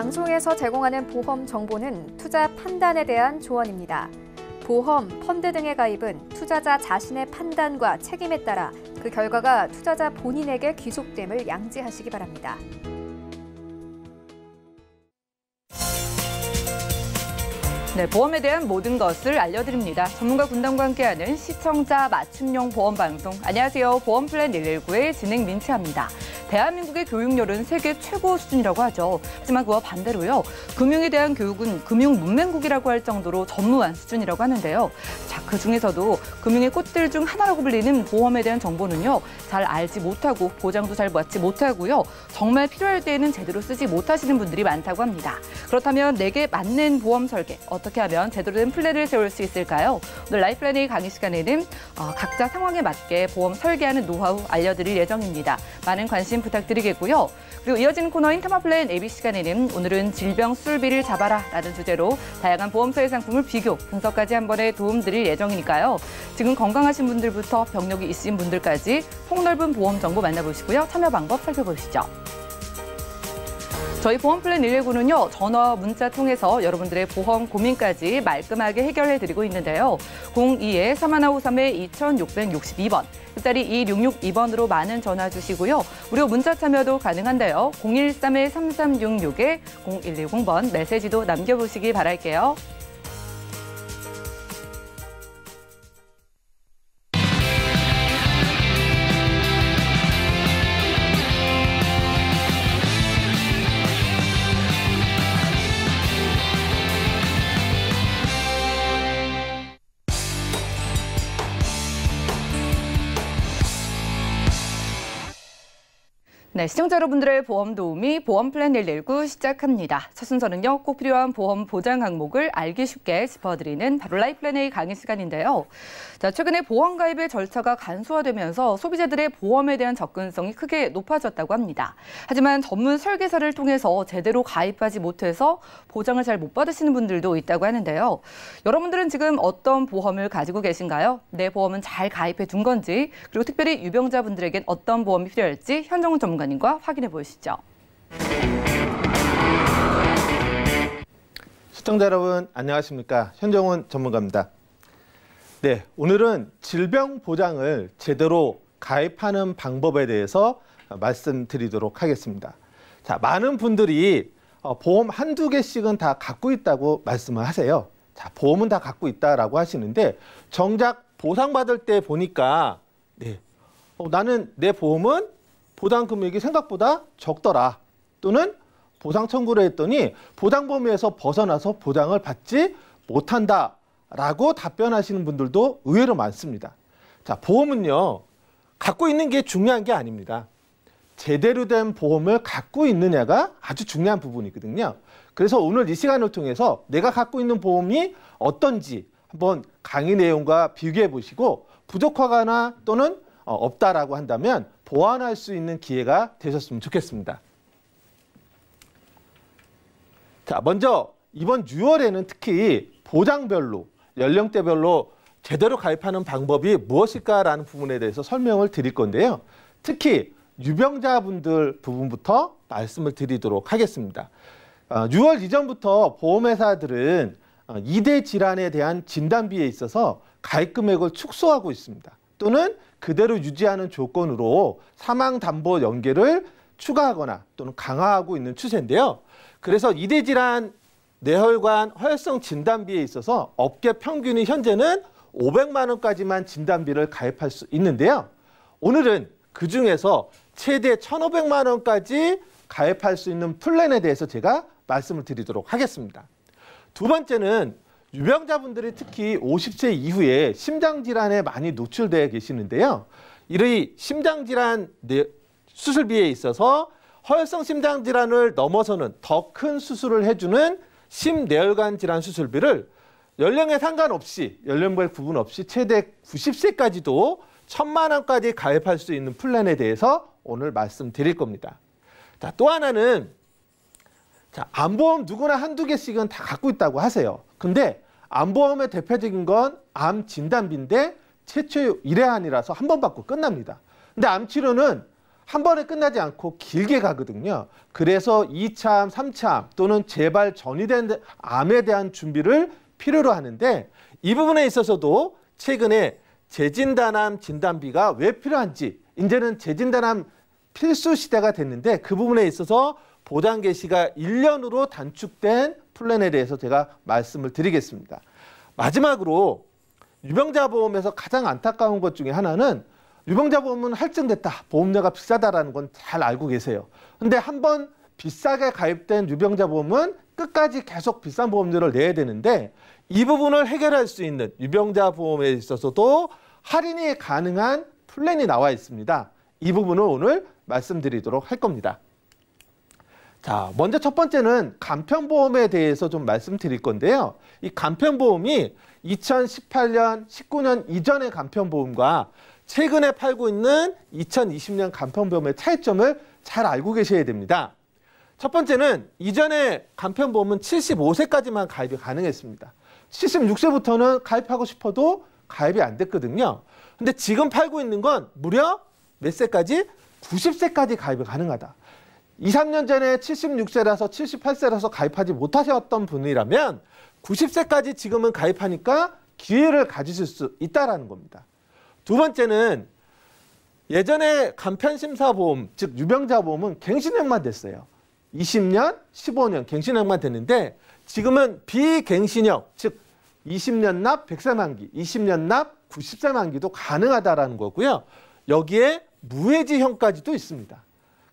방송에서 제공하는 보험 정보는 투자 판단에 대한 조언입니다. 보험, 펀드 등의 가입은 투자자 자신의 판단과 책임에 따라 그 결과가 투자자 본인에게 귀속됨을 양지하시기 바랍니다. 네, 보험에 대한 모든 것을 알려드립니다. 전문가 군단과 함께하는 시청자 맞춤형 보험 방송. 안녕하세요. 보험 플랜 119의 진행 민채합니다. 대한민국의 교육열은 세계 최고 수준이라고 하죠. 하지만 그와 반대로요. 금융에 대한 교육은 금융 문맹국이라고 할 정도로 전무한 수준이라고 하는데요. 자, 그중에서도 금융의 꽃들 중 하나라고 불리는 보험에 대한 정보는요. 잘 알지 못하고 보장도 잘 받지 못하고요. 정말 필요할 때에는 제대로 쓰지 못하시는 분들이 많다고 합니다. 그렇다면 내게 맞는 보험 설계, 어떻게 하면 제대로 된 플랜을 세울 수 있을까요? 오늘 라이플랜A 강의 시간에는 각자 상황에 맞게 보험 설계하는 노하우 알려드릴 예정입니다. 많은 관심 부탁드리겠고요. 그리고 이어지는 코너인 테마플랜 AB 시간에는 오늘은 질병 수술비를 잡아라 라는 주제로 다양한 보험사의 상품을 비교, 분석까지 한 번에 도움드릴 예정이니까요. 지금 건강하신 분들부터 병력이 있으신 분들까지 폭넓은 보험 정보 만나보시고요. 참여 방법 살펴보시죠. 저희 보험 플랜 119는요, 전화, 문자 통해서 여러분들의 보험 고민까지 말끔하게 해결해드리고 있는데요. 02-3153-2662번, 끝자리 2662번으로 많은 전화 주시고요. 무료 문자 참여도 가능한데요. 013-3366-0110번 메시지도 남겨보시기 바랄게요. 네, 시청자 여러분들의 보험 도우미 보험 플랜 119 시작합니다. 첫 순서는요, 꼭 필요한 보험 보장 항목을 알기 쉽게 짚어드리는 바로 라이플랜A 강의 시간인데요. 자, 최근에 보험 가입의 절차가 간소화되면서 소비자들의 보험에 대한 접근성이 크게 높아졌다고 합니다. 하지만 전문 설계사를 통해서 제대로 가입하지 못해서 보장을 잘 못 받으시는 분들도 있다고 하는데요. 여러분들은 지금 어떤 보험을 가지고 계신가요? 내 보험은 잘 가입해 둔 건지, 그리고 특별히 유병자분들에겐 어떤 보험이 필요할지 현정훈 전문가님과 확인해 보시죠. 시청자 여러분 안녕하십니까? 현정훈 전문가입니다. 네, 오늘은 질병 보장을 제대로 가입하는 방법에 대해서 말씀드리도록 하겠습니다. 자, 많은 분들이 보험 한두 개씩은 다 갖고 있다고 말씀을 하세요. 자, 보험은 다 갖고 있다라고 하시는데 정작 보상받을 때 보니까 나는 내 보험은 보상 금액이 생각보다 적더라. 또는 보상 청구를 했더니 보장 범위에서 벗어나서 보장을 받지 못한다라고 답변하시는 분들도 의외로 많습니다. 자, 보험은요, 갖고 있는 게 중요한 게 아닙니다. 제대로 된 보험을 갖고 있느냐가 아주 중요한 부분이거든요. 그래서 오늘 이 시간을 통해서 내가 갖고 있는 보험이 어떤지 한번 강의 내용과 비교해 보시고 부족하거나 또는 없다라고 한다면 보완할 수 있는 기회가 되셨으면 좋겠습니다. 자, 먼저 이번 6월에는 특히 보장별로, 연령대별로 제대로 가입하는 방법이 무엇일까라는 부분에 대해서 설명을 드릴 건데요. 특히 유병자분들 부분부터 말씀을 드리도록 하겠습니다. 6월 이전부터 보험회사들은 2대 질환에 대한 진단비에 있어서 가입 금액을 축소하고 있습니다. 또는 그대로 유지하는 조건으로 사망담보 연계를 추가하거나 또는 강화하고 있는 추세인데요. 그래서 2대 질환 뇌혈관 허혈성 진단비에 있어서 업계 평균이 현재는 500만 원까지만 진단비를 가입할 수 있는데요. 오늘은 그중에서 최대 1,500만 원까지 가입할 수 있는 플랜에 대해서 제가 말씀을 드리도록 하겠습니다. 두 번째는 유병자분들이 특히 50세 이후에 심장질환에 많이 노출되어 계시는데요. 이 심장질환 수술비에 있어서 허혈성 심장질환을 넘어서는 더 큰 수술을 해주는 심뇌혈관 질환 수술비를 연령에 상관없이, 연령별 구분 없이 최대 90세까지도 1,000만 원까지 가입할 수 있는 플랜에 대해서 오늘 말씀드릴 겁니다. 자, 또 하나는 암보험 누구나 한두 개씩은 다 갖고 있다고 하세요. 근데 암보험의 대표적인 건 암 진단비인데 최초 1회한이라서 한 번 받고 끝납니다. 근데 암치료는 한 번에 끝나지 않고 길게 가거든요. 그래서 2차암, 3차암 또는 재발 전이 된 암에 대한 준비를 필요로 하는데 이 부분에 있어서도 최근에 재진단암 진단비가 왜 필요한지 이제는 재진단암 필수 시대가 됐는데 그 부분에 있어서 보장 개시가 1년으로 단축된 플랜에 대해서 제가 말씀을 드리겠습니다. 마지막으로 유병자 보험에서 가장 안타까운 것 중에 하나는 유병자 보험은 할증됐다, 보험료가 비싸다라는 건 잘 알고 계세요. 근데 한번 비싸게 가입된 유병자 보험은 끝까지 계속 비싼 보험료를 내야 되는데 이 부분을 해결할 수 있는 유병자 보험에 있어서도 할인이 가능한 플랜이 나와 있습니다. 이 부분을 오늘 말씀드리도록 할 겁니다. 자, 먼저 첫 번째는 간편보험에 대해서 좀 말씀드릴 건데요. 이 간편보험이 2018년, 19년 이전의 간편보험과 최근에 팔고 있는 2020년 간편보험의 차이점을 잘 알고 계셔야 됩니다. 첫 번째는 이전의 간편보험은 75세까지만 가입이 가능했습니다. 76세부터는 가입하고 싶어도 가입이 안 됐거든요. 근데 지금 팔고 있는 건 무려 몇 세까지? 90세까지 가입이 가능하다. 2, 3년 전에 76세라서 78세라서 가입하지 못하셨던 분이라면 90세까지 지금은 가입하니까 기회를 가지실 수 있다는 겁니다. 두 번째는 예전에 간편심사보험, 즉 유병자보험은 갱신형만 됐어요. 20년, 15년 갱신형만 됐는데 지금은 비갱신형, 즉 20년 납 100세 만기, 20년 납 90세 만기도 가능하다는 거고요. 여기에 무해지형까지도 있습니다.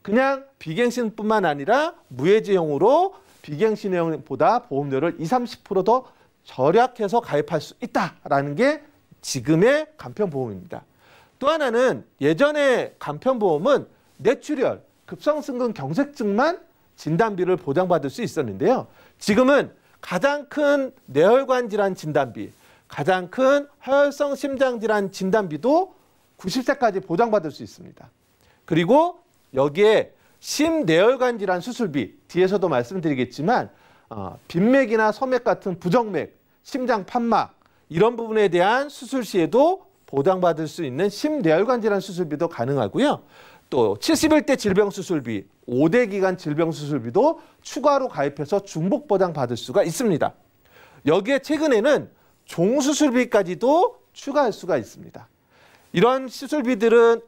그냥 비갱신뿐만 아니라 무해지형으로 비갱신형보다 보험료를 20, 30% 더 절약해서 가입할 수 있다라는 게 지금의 간편보험입니다. 또 하나는 예전의 간편보험은 뇌출혈, 급성승근 경색증만 진단비를 보장받을 수 있었는데요. 지금은 가장 큰 뇌혈관 질환 진단비, 가장 큰 허혈성 심장 질환 진단비도 90세까지 보장받을 수 있습니다. 그리고 여기에 심뇌혈관 질환 수술비, 뒤에서도 말씀드리겠지만 빈맥이나 서맥 같은 부정맥, 심장 판막 이런 부분에 대한 수술 시에도 보장받을 수 있는 심뇌혈관 질환 수술비도 가능하고요. 또 71대 질병 수술비, 5대 기간 질병 수술비도 추가로 가입해서 중복 보장 받을 수가 있습니다. 여기에 최근에는 종수술비까지도 추가할 수가 있습니다. 이런 수술비들은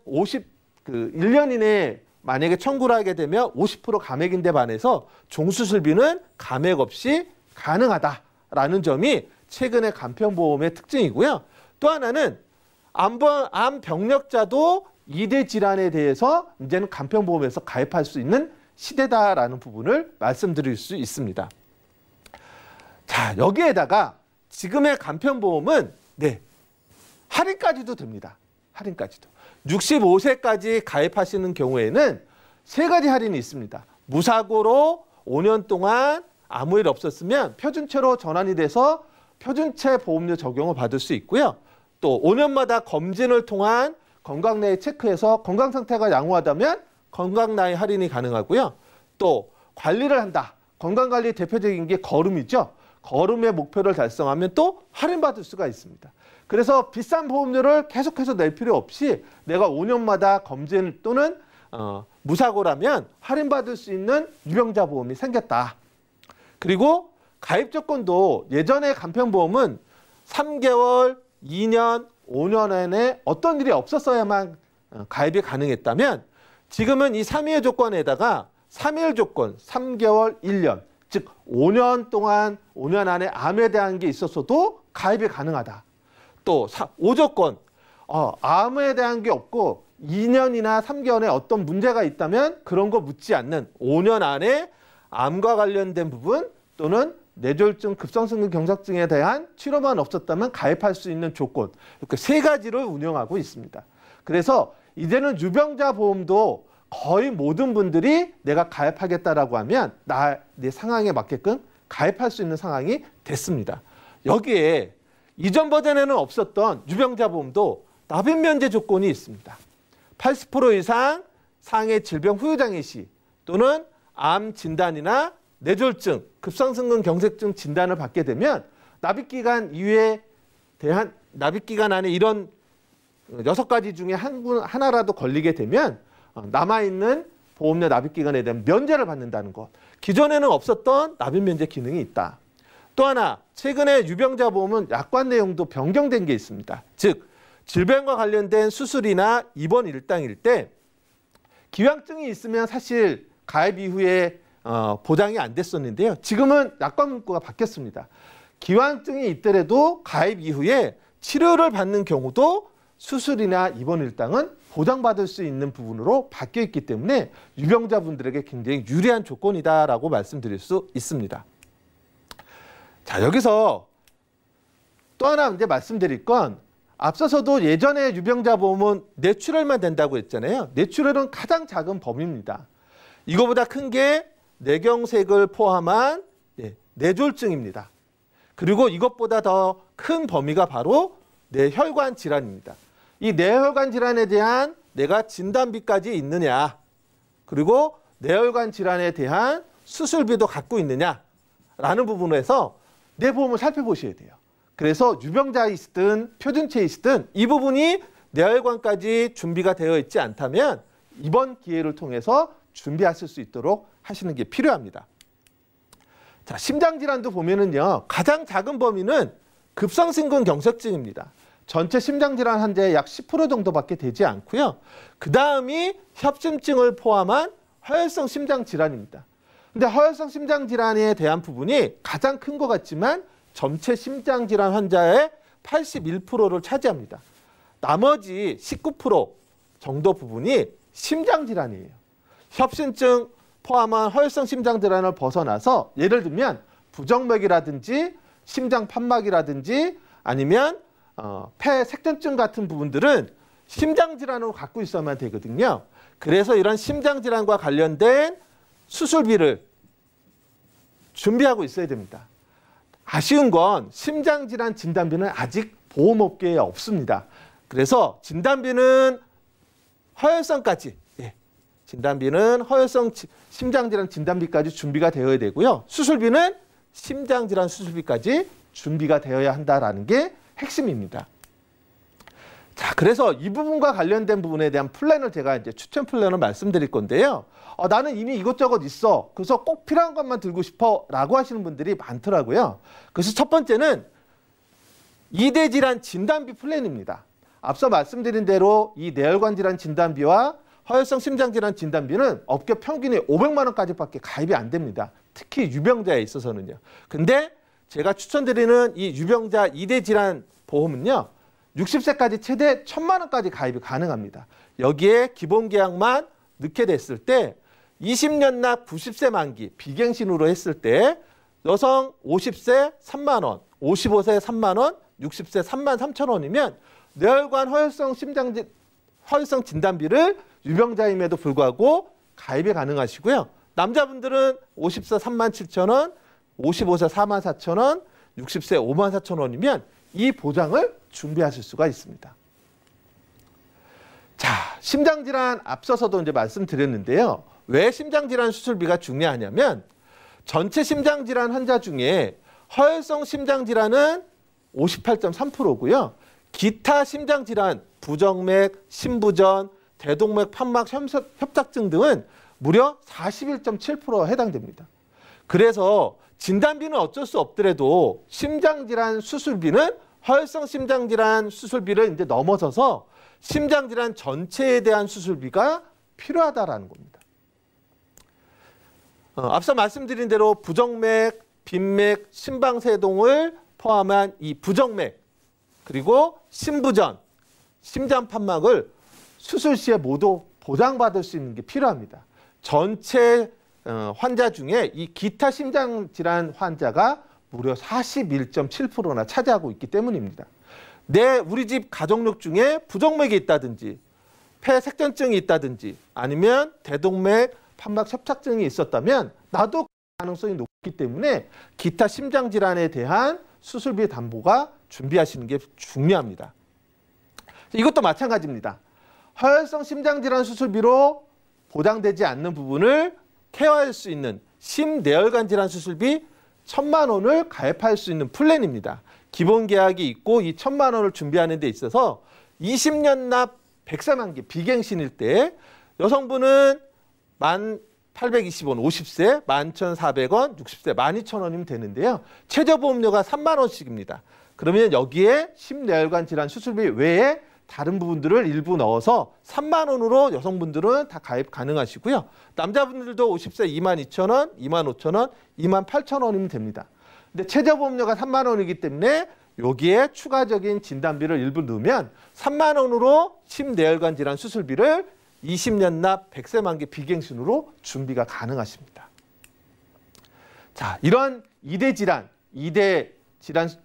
1년 이내에 만약에 청구를 하게 되면 50% 감액인데 반해서 종수술비는 감액 없이 가능하다라는 점이 최근의 간편보험의 특징이고요. 또 하나는 암 병력자도 2대 질환에 대해서 이제는 간편보험에서 가입할 수 있는 시대다라는 부분을 말씀드릴 수 있습니다. 자, 여기에다가 지금의 간편보험은 할인까지도 됩니다. 할인까지도. 65세까지 가입하시는 경우에는 3가지 할인이 있습니다. 무사고로 5년 동안 아무 일 없었으면 표준체로 전환이 돼서 표준체 보험료 적용을 받을 수 있고요. 또 5년마다 검진을 통한 건강나이 체크해서 건강 상태가 양호하다면 건강나이 할인이 가능하고요. 또 관리를 한다. 건강관리 대표적인 게 거름이죠. 거름의 목표를 달성하면 또 할인받을 수가 있습니다. 그래서 비싼 보험료를 계속해서 낼 필요 없이 내가 5년마다 검진 또는 무사고라면 할인받을 수 있는 유병자 보험이 생겼다. 그리고 가입 조건도 예전의 간편보험은 3개월, 2년, 5년 안에 어떤 일이 없었어야만 가입이 가능했다면 지금은 이 3위의 조건에다가 3일 조건, 3개월, 1년, 즉 5년 동안 5년 안에 암에 대한 게 있었어도 가입이 가능하다. 또 5조건, 암에 대한 게 없고 2년이나 3개월에 어떤 문제가 있다면 그런 거 묻지 않는 5년 안에 암과 관련된 부분 또는 뇌졸중, 급성승근 경색증에 대한 치료만 없었다면 가입할 수 있는 조건, 이렇게 3가지를 운영하고 있습니다. 그래서 이제는 유병자 보험도 거의 모든 분들이 내가 가입하겠다라고 하면 내 상황에 맞게끔 가입할 수 있는 상황이 됐습니다. 여기에 이전 버전에는 없었던 유병자 보험도 납입 면제 조건이 있습니다. 80% 이상 상해 질병 후유장애 시 또는 암 진단이나 뇌졸중, 급성승근 경색증 진단을 받게 되면 납입기간 이후에 납입기간 안에 이런 6가지 중에 하나라도 걸리게 되면 남아있는 보험료 납입 기간에 대한 면제를 받는다는 것. 기존에는 없었던 납입 면제 기능이 있다. 또 하나, 최근에 유병자 보험은 약관 내용도 변경된 게 있습니다. 즉, 질병과 관련된 수술이나 입원 일당일 때 기왕증이 있으면 사실 가입 이후에 보장이 안 됐었는데요. 지금은 약관 문구가 바뀌었습니다. 기왕증이 있더라도 가입 이후에 치료를 받는 경우도 수술이나 입원 일당은 보장받을 수 있는 부분으로 바뀌어 있기 때문에 유병자분들에게 굉장히 유리한 조건이다라고 말씀드릴 수 있습니다. 자, 여기서 또 하나 이제 말씀드릴 건 앞서서도 예전에 유병자 보험은 뇌출혈만 된다고 했잖아요. 뇌출혈은 가장 작은 범위입니다. 이거보다 큰 게 뇌경색을 포함한 뇌졸중입니다. 그리고 이것보다 더 큰 범위가 바로 뇌혈관 질환입니다. 이 뇌혈관 질환에 대한 내가 진단비까지 있느냐, 그리고 뇌혈관 질환에 대한 수술비도 갖고 있느냐라는 부분에서 내 보험을 살펴보셔야 돼요. 그래서 유병자이시든 표준체이시든 이 부분이 뇌혈관까지 준비가 되어 있지 않다면 이번 기회를 통해서 준비하실 수 있도록 하시는 게 필요합니다. 자, 심장질환도 보면은요, 가장 작은 범위는 급성심근경색증입니다. 전체 심장질환 환자의 약 10% 정도밖에 되지 않고요. 그 다음이 협심증을 포함한 허혈성 심장질환입니다. 근데 허혈성 심장질환에 대한 부분이 가장 큰 것 같지만 전체 심장질환 환자의 81%를 차지합니다. 나머지 19% 정도 부분이 심장질환이에요. 협심증 포함한 허혈성 심장질환을 벗어나서 예를 들면 부정맥이라든지 심장 판막이라든지 아니면 폐 색전증 같은 부분들은 심장질환으로 갖고 있어야만 되거든요. 그래서 이런 심장질환과 관련된 수술비를 준비하고 있어야 됩니다. 아쉬운 건 심장질환 진단비는 아직 보험업계에 없습니다. 그래서 진단비는 허혈성까지, 진단비는 허혈성 심장질환 진단비까지 준비가 되어야 되고요. 수술비는 심장질환 수술비까지 준비가 되어야 한다는 게 핵심입니다. 자, 그래서 이 부분과 관련된 부분에 대한 플랜을 제가 이제 추천 플랜을 말씀드릴 건데요. 나는 이미 이것저것 있어. 그래서 꼭 필요한 것만 들고 싶어 라고 하시는 분들이 많더라고요. 그래서 첫 번째는 2대 질환 진단비 플랜입니다. 앞서 말씀드린 대로 이 뇌혈관 질환 진단비와 허혈성 심장질환 진단비는 업계 평균이 500만 원까지밖에 가입이 안 됩니다. 특히 유병자에 있어서는요. 근데 제가 추천드리는 이 유병자 2대 질환 보험은요, 60세까지 최대 1,000만 원까지 가입이 가능합니다. 여기에 기본 계약만 넣게 됐을 때 20년 납 90세 만기 비갱신으로 했을 때 여성 50세 3만 원, 55세 3만 원, 60세 3만 3천 원이면 뇌혈관 허혈성 허혈성 진단비를 유병자임에도 불구하고 가입이 가능하시고요. 남자분들은 50세 3만 7천 원, 55세 4만 4천 원, 60세 5만 4천 원이면 이 보장을 준비하실 수가 있습니다. 자, 심장질환 앞서서도 이제 말씀드렸는데요. 왜 심장질환 수술비가 중요하냐면 전체 심장질환 환자 중에 허혈성 심장질환은 58.3%고요. 기타 심장질환, 부정맥, 심부전, 대동맥 판막 협착증 등은 무려 41.7%에 해당됩니다. 그래서 진단비는 어쩔 수 없더라도 심장질환 수술비는 허혈성 심장질환 수술비를 이제 넘어서서 심장질환 전체에 대한 수술비가 필요하다라는 겁니다. 앞서 말씀드린 대로 부정맥, 빈맥, 심방세동을 포함한 이 부정맥, 그리고 심부전, 심장판막을 수술 시에 모두 보장받을 수 있는 게 필요합니다. 전체 환자 중에 이 기타 심장질환 환자가 무려 41.7%나 차지하고 있기 때문입니다. 우리 집 가족력 중에 부정맥이 있다든지 폐 색전증이 있다든지 아니면 대동맥 판막 협착증이 있었다면 나도 가능성이 높기 때문에 기타 심장질환에 대한 수술비 담보가 준비하시는 게 중요합니다. 이것도 마찬가지입니다. 허혈성 심장질환 수술비로 보장되지 않는 부분을 케어할 수 있는 심뇌혈관 질환 수술비 1,000만 원을 가입할 수 있는 플랜입니다. 기본 계약이 있고 이 1,000만 원을 준비하는 데 있어서 20년 납 100세 만기 비갱신일 때 여성분은 1,820원 50세, 11,400원 60세, 12,000원이면 되는데요. 최저보험료가 3만 원씩입니다. 그러면 여기에 심내혈관 질환 수술비 외에 다른 부분들을 일부 넣어서 3만 원으로 여성분들은 다 가입 가능하시고요. 남자분들도 50세 22,000원, 25,000원, 28,000원이면 됩니다. 근데 최저보험료가 3만 원이기 때문에 여기에 추가적인 진단비를 일부 넣으면 3만 원으로 심내혈관 질환 수술비를 20년 납 100세 만기 비갱신으로 준비가 가능하십니다. 자, 이런 2대 질환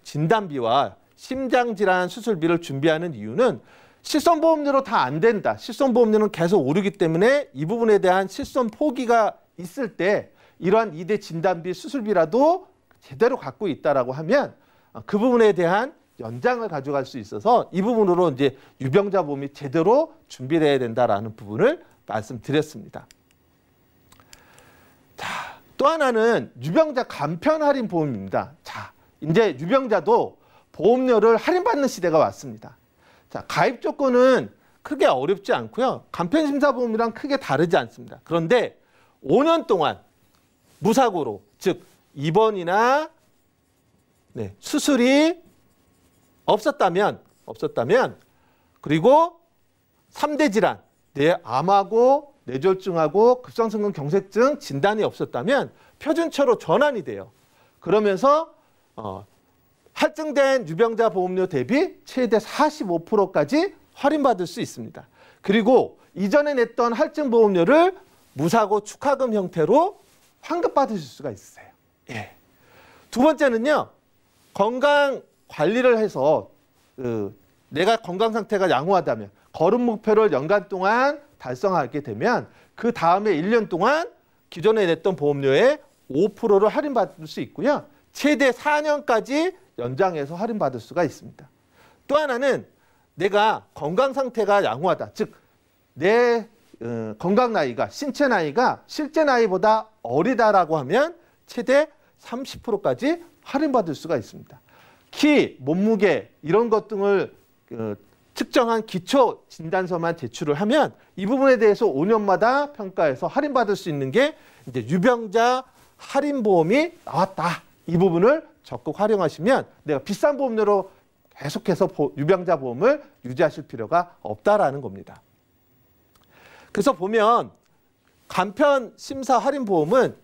진단비와 심장질환 수술비를 준비하는 이유는 실손보험료로 다 안 된다. 실손보험료는 계속 오르기 때문에 이 부분에 대한 실손 포기가 있을 때 이러한 2대 진단비 수술비라도 제대로 갖고 있다라고 하면 그 부분에 대한 연장을 가져갈 수 있어서 이 부분으로 이제 유병자 보험이 제대로 준비돼야 된다라는 부분을 말씀드렸습니다. 자, 또 하나는 유병자 간편 할인 보험입니다. 자, 이제 유병자도 보험료를 할인받는 시대가 왔습니다. 자, 가입 조건은 크게 어렵지 않고요. 간편심사보험이랑 크게 다르지 않습니다. 그런데 5년 동안 무사고로, 즉 입원이나 수술이 없었다면 그리고 3대 질환, 뇌암하고 뇌졸중하고 급성심근 경색증 진단이 없었다면 표준처로 전환이 돼요. 그러면서 할증된 유병자 보험료 대비 최대 45%까지 할인받을 수 있습니다. 그리고 이전에 냈던 할증 보험료를 무사고 축하금 형태로 환급받으실 수가 있어요. 예. 두 번째는요. 건강 관리를 해서 내가 건강 상태가 양호하다면 걸음 목표를 연간 동안 달성하게 되면 그 다음에 1년 동안 기존에 냈던 보험료의 5%를 할인받을 수 있고요. 최대 4년까지 연장해서 할인받을 수가 있습니다. 또 하나는 내가 건강 상태가 양호하다. 즉 내 건강 나이가 신체 나이가 실제 나이보다 어리다라고 하면 최대 30%까지 할인받을 수가 있습니다. 키, 몸무게 이런 것 등을 측정한 기초 진단서만 제출을 하면 이 부분에 대해서 5년마다 평가해서 할인받을 수 있는 게 이제 유병자 할인보험이 나왔다. 이 부분을 적극 활용하시면 내가 비싼 보험료로 계속해서 유병자 보험을 유지하실 필요가 없다라는 겁니다. 그래서 보면 간편 심사 할인 보험은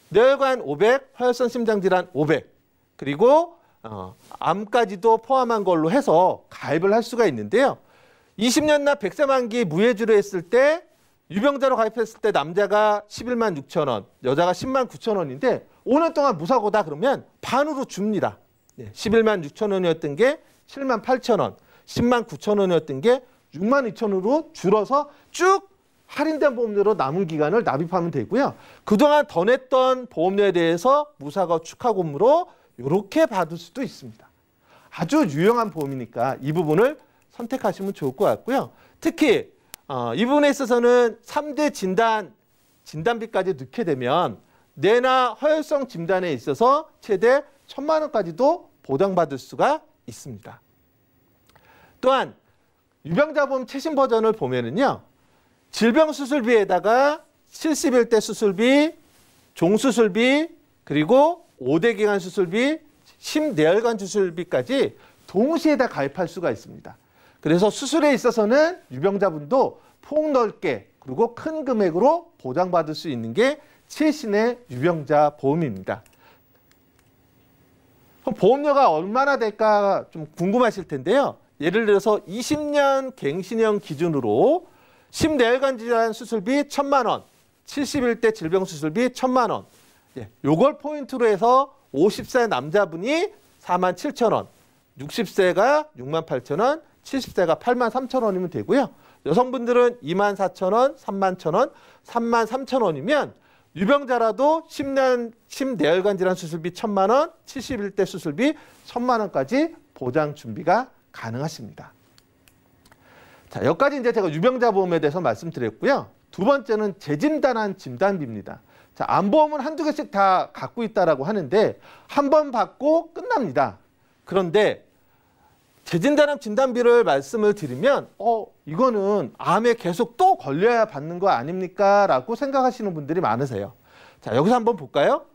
뇌혈관 500, 화혈성 심장질환 500, 그리고 암까지도 포함한 걸로 해서 가입을 할 수가 있는데요. 20년 납 100세 만기 무해주로 했을 때 유병자로 가입했을 때 남자가 11만 6천 원, 여자가 10만 9천 원인데 5년 동안 무사고다 그러면 반으로 줍니다. 11만 6천 원이었던 게 7만 8천 원, 10만 9천 원이었던 게 6만 2천 원으로 줄어서 쭉 할인된 보험료로 남은 기간을 납입하면 되고요. 그동안 더 냈던 보험료에 대해서 무사고 축하금으로 이렇게 받을 수도 있습니다. 아주 유용한 보험이니까 이 부분을 선택하시면 좋을 것 같고요. 특히 이 부분에 있어서는 3대 진단비까지 넣게 되면 뇌나 허혈성 진단에 있어서 최대 1,000만 원까지도 보장받을 수가 있습니다. 또한 유병자 보험 최신 버전을 보면은요. 질병 수술비에다가 71대 수술비, 종수술비, 그리고 5대 기간 수술비, 심내혈관 수술비까지 동시에 다 가입할 수가 있습니다. 그래서 수술에 있어서는 유병자분도 폭넓게 그리고 큰 금액으로 보장받을 수 있는 게 최신의 유병자 보험입니다. 그럼 보험료가 얼마나 될까 좀 궁금하실 텐데요. 예를 들어서 20년 갱신형 기준으로 심내혈관 질환 수술비 1,000만 원, 71대 질병 수술비 1,000만 원. 요걸 포인트로 해서 50세 남자분이 4만 7천 원, 60세가 6만 8천 원, 70세가 8만 3천 원이면 되고요. 여성분들은 2만 4천 원, 3만 1천 원, 3만 3천 원이면 유병자라도 심내혈관 질환 수술비 1,000만 원, 71대 수술비 1,000만 원까지 보장 준비가 가능하십니다. 자, 여기까지 이제 제가 유병자 보험에 대해서 말씀드렸고요. 두 번째는 재진단한 진단비입니다. 자, 암보험은 한두 개씩 다 갖고 있다라고 하는데 한 번 받고 끝납니다. 그런데 재진단암 진단비를 말씀을 드리면 이거는 암에 계속 또 걸려야 받는 거 아닙니까? 라고 생각하시는 분들이 많으세요. 자, 여기서 한번 볼까요?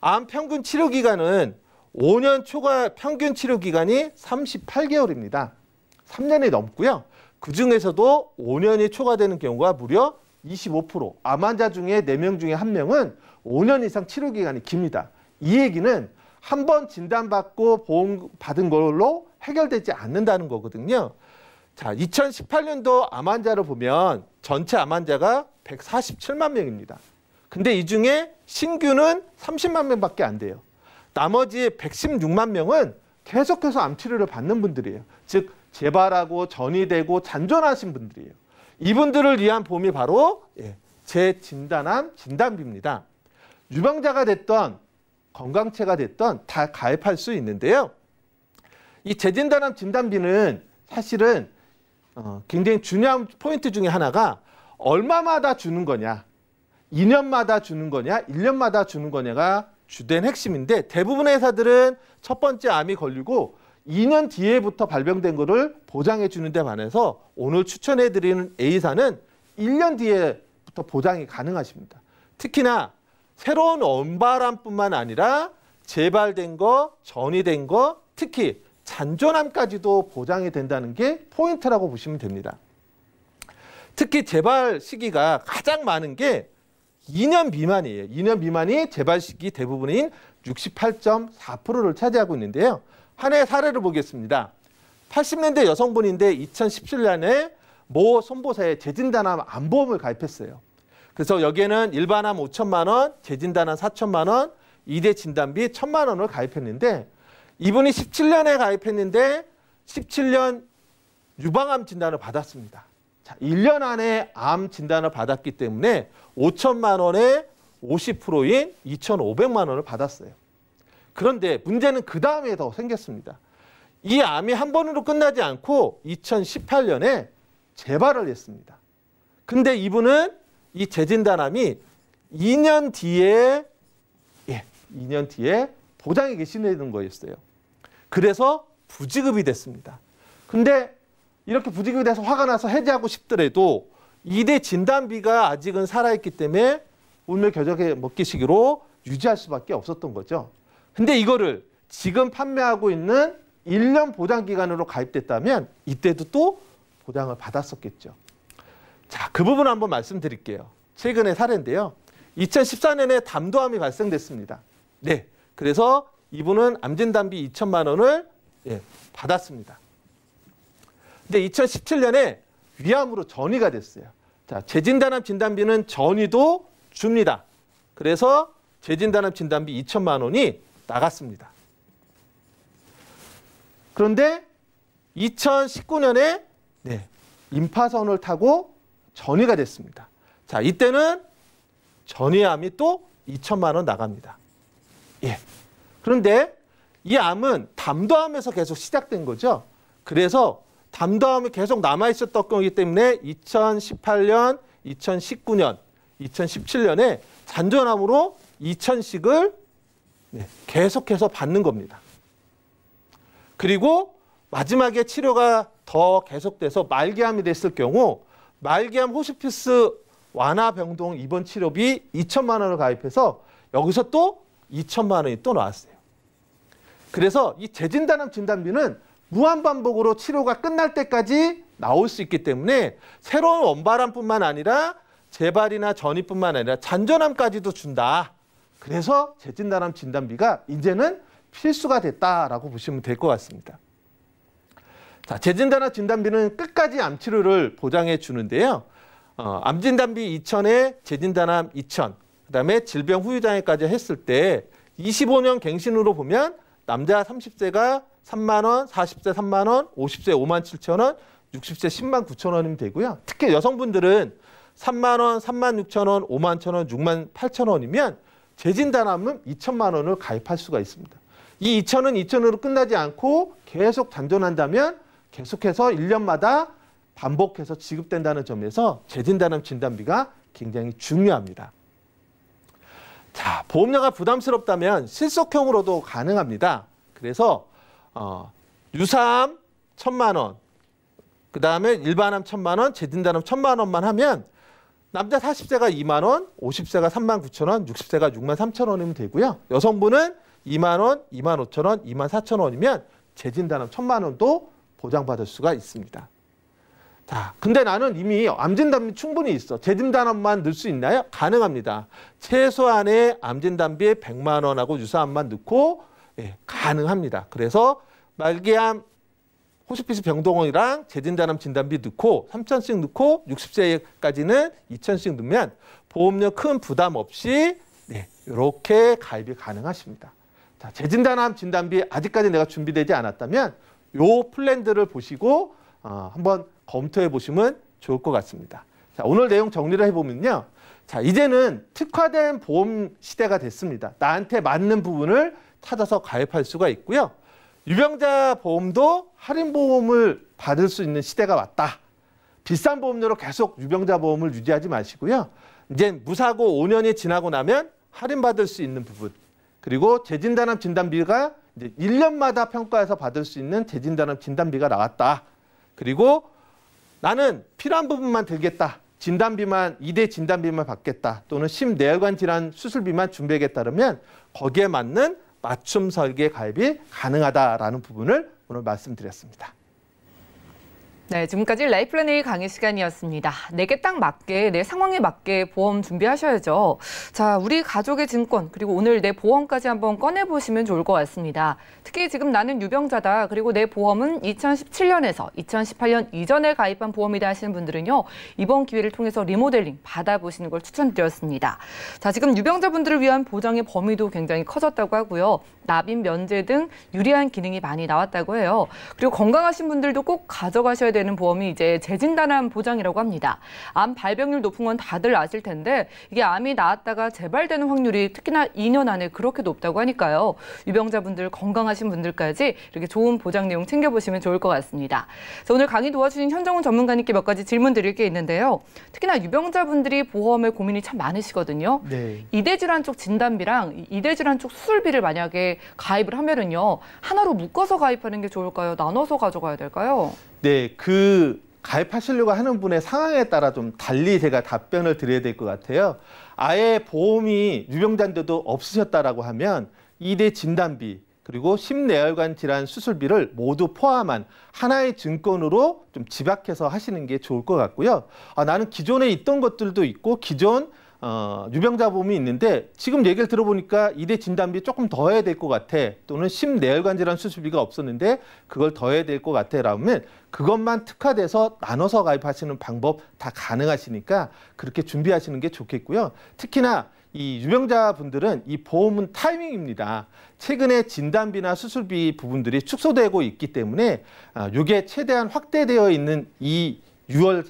암 평균 치료 기간은 5년 초과 평균 치료 기간이 38개월입니다. 3년이 넘고요. 그중에서도 5년이 초과되는 경우가 무려 25%. 암 환자 중에 4명 중에 1명은 5년 이상 치료 기간이 깁니다. 이 얘기는 한 번 진단받고 보험 받은 걸로 해결되지 않는다는 거거든요. 자, 2018년도 암 환자를 보면 전체 암 환자가 147만 명입니다. 근데 이 중에 신규는 30만 명밖에 안 돼요. 나머지 116만 명은 계속해서 암 치료를 받는 분들이에요. 즉 재발하고 전이되고 잔존하신 분들이에요. 이분들을 위한 보험이 바로 재진단암 진단비입니다. 유병자가 됐던 건강체가 됐던 다 가입할 수 있는데요. 이 재진단암 진단비는 사실은 굉장히 중요한 포인트 중에 하나가 얼마마다 주는 거냐, 2년마다 주는 거냐, 1년마다 주는 거냐가 주된 핵심인데, 대부분의 회사들은 첫 번째 암이 걸리고 2년 뒤에부터 발병된 거를 보장해 주는 데 반해서 오늘 추천해 드리는 A사는 1년 뒤에부터 보장이 가능하십니다. 특히나 새로운 원발암뿐만 아니라 재발된 거, 전이된 거, 특히 잔존암까지도 보장이 된다는 게 포인트라고 보시면 됩니다. 특히 재발 시기가 가장 많은 게 2년 미만이에요. 2년 미만이 재발 시기 대부분인 68.4%를 차지하고 있는데요. 한 해 사례를 보겠습니다. 80년대 여성분인데 2017년에 모 손보사에 재진단암 암보험을 가입했어요. 그래서 여기에는 일반암 5천만 원, 재진단암 4천만 원, 2대 진단비 1,000만 원을 가입했는데, 이분이 17년에 가입했는데 17년 유방암 진단을 받았습니다. 자, 1년 안에 암 진단을 받았기 때문에 5천만 원에 50%인 2,500만 원을 받았어요. 그런데 문제는 그 다음에 더 생겼습니다. 이 암이 한 번으로 끝나지 않고 2018년에 재발을 했습니다. 근데 이분은 이 재진단암이 2년 뒤에 보장이 계시는 거였어요. 그래서 부지급이 됐습니다. 근데 이렇게 부지급이 돼서 화가 나서 해지하고 싶더라도 2대 진단비가 아직은 살아있기 때문에 울며 겨자게 먹기 시기로 유지할 수밖에 없었던 거죠. 근데 이거를 지금 판매하고 있는 1년 보장기간으로 가입됐다면 이때도 또 보장을 받았었겠죠. 자, 그 부분 한번 말씀드릴게요. 최근의 사례인데요. 2014년에 담도암이 발생됐습니다. 네, 그래서 이분은 암진단비 2천만 원을 받았습니다. 근데 2017년에 위암으로 전이가 됐어요. 자, 재진단암 진단비는 전이도 줍니다. 그래서 재진단암 진단비 2천만 원이 나갔습니다. 그런데 2019년에 임파선을 타고 전이가 됐습니다. 자, 이때는 전이암이 또 2천만 원 나갑니다. 그런데 이 암은 담도암에서 계속 시작된 거죠. 그래서 담도암이 계속 남아있었던 거기 때문에 2018년, 2019년, 2017년에 잔존암으로 2천씩을 계속해서 받는 겁니다. 그리고 마지막에 치료가 더 계속돼서 말기암이 됐을 경우 말기암 호스피스 완화 병동 입원 치료비 2천만 원을 가입해서 여기서 또 2천만 원이 또 나왔어요. 그래서 이 재진단암 진단비는 무한반복으로 치료가 끝날 때까지 나올 수 있기 때문에 새로운 원발암뿐만 아니라 재발이나 전이뿐만 아니라 잔존암까지도 준다. 그래서 재진단암 진단비가 이제는 필수가 됐다라고 보시면 될 것 같습니다. 자, 재진단암 진단비는 끝까지 암치료를 보장해 주는데요. 암진단비 2천에 재진단암 2천, 그다음에 질병 후유장애까지 했을 때 25년 갱신으로 보면 남자 30세가 3만 원, 40세 3만 원, 50세 5만 7천 원, 60세 10만 9천 원이면 되고요. 특히 여성분들은 3만 원, 3만 6천 원, 5만 천 원, 6만 8천 원이면 재진단암은 2천만 원을 가입할 수가 있습니다. 이 2천은 2천으로 끝나지 않고 계속 잔존한다면 계속해서 1년마다 반복해서 지급된다는 점에서 재진단암 진단비가 굉장히 중요합니다. 자, 보험료가 부담스럽다면 실속형으로도 가능합니다. 그래서 유사암, 1,000만 원, 그다음에 일반암 1,000만 원, 재진단암 1,000만 원만 하면 남자 40세가 2만 원, 50세가 39,000원, 60세가 63,000원이면 되고요. 여성분은 2만 원, 25,000원, 24,000원이면 재진단암 1,000만 원도 보장받을 수가 있습니다. 자, 근데 나는 이미 암진단비 충분히 있어. 재진단암만 넣을 수 있나요? 가능합니다. 최소한의 암진단비에 100만 원하고 유사암만 넣고 가능합니다. 그래서 말기암 호스피스 병동이랑 재진단암 진단비 넣고 3,000씩 넣고 60세까지는 2,000씩 넣으면 보험료 큰 부담 없이 이렇게 가입이 가능하십니다. 자, 재진단암 진단비 아직까지 내가 준비되지 않았다면 요 플랜들을 보시고 한번 검토해 보시면 좋을 것 같습니다. 자, 오늘 내용 정리를 해보면요. 자, 이제는 특화된 보험 시대가 됐습니다. 나한테 맞는 부분을 찾아서 가입할 수가 있고요. 유병자 보험도 할인 보험을 받을 수 있는 시대가 왔다. 비싼 보험료로 계속 유병자 보험을 유지하지 마시고요. 이제 무사고 5년이 지나고 나면 할인받을 수 있는 부분, 그리고 재진단암 진단비가 이제 1년마다 평가해서 받을 수 있는 재진단암 진단비가 나왔다. 그리고 나는 필요한 부분만 들겠다. 진단비만 2대 진단비만 받겠다. 또는 심내혈관 질환 수술비만 준비하겠다. 그러면 거기에 맞는 맞춤 설계 가입이 가능하다라는 부분을 오늘 말씀드렸습니다. 네, 지금까지 라이플랜 A 강의 시간이었습니다. 내게 딱 맞게, 내 상황에 맞게 보험 준비하셔야죠. 자, 우리 가족의 증권, 그리고 오늘 내 보험까지 한번 꺼내보시면 좋을 것 같습니다. 특히 지금 나는 유병자다, 그리고 내 보험은 2017년에서 2018년 이전에 가입한 보험이다 하시는 분들은요, 이번 기회를 통해서 리모델링 받아보시는 걸 추천드렸습니다. 자, 지금 유병자분들을 위한 보장의 범위도 굉장히 커졌다고 하고요. 납입 면제 등 유리한 기능이 많이 나왔다고 해요. 그리고 건강하신 분들도 꼭 가져가셔야 되는 보험이 이제 재진단암 보장이라고 합니다. 암 발병률 높은 건 다들 아실 텐데 이게 암이 나았다가 재발되는 확률이 특히나 2년 안에 그렇게 높다고 하니까요. 유병자분들, 건강하신 분들까지 이렇게 좋은 보장 내용 챙겨보시면 좋을 것 같습니다. 자, 오늘 강의 도와주신 현정훈 전문가님께 몇 가지 질문 드릴 게 있는데요. 특히나 유병자분들이 보험에 고민이 참 많으시거든요. 네. 이대질환 쪽 진단비랑 이대질환 쪽 수술비를 만약에 가입을 하면은요, 하나로 묶어서 가입하는 게 좋을까요? 나눠서 가져가야 될까요? 네, 그 가입하시려고 하는 분의 상황에 따라 좀 달리 제가 답변을 드려야 될 것 같아요. 아예 보험이 유병자인데도 없으셨다라고 하면 2대 진단비 그리고 심내혈관 질환 수술비를 모두 포함한 하나의 증권으로 좀 집약해서 하시는 게 좋을 것 같고요. 나는 기존에 있던 것들도 있고 기존 유병자 보험이 있는데 지금 얘기를 들어보니까 2대 진단비 조금 더 해야 될 것 같아. 또는 심내혈관 질환 수술비가 없었는데 그걸 더 해야 될 것 같아. 라면 그것만 특화돼서 나눠서 가입하시는 방법 다 가능하시니까 그렇게 준비하시는 게 좋겠고요. 특히나 이 유병자분들은 이 보험은 타이밍입니다. 최근에 진단비나 수술비 부분들이 축소되고 있기 때문에 이게 최대한 확대되어 있는 이 6월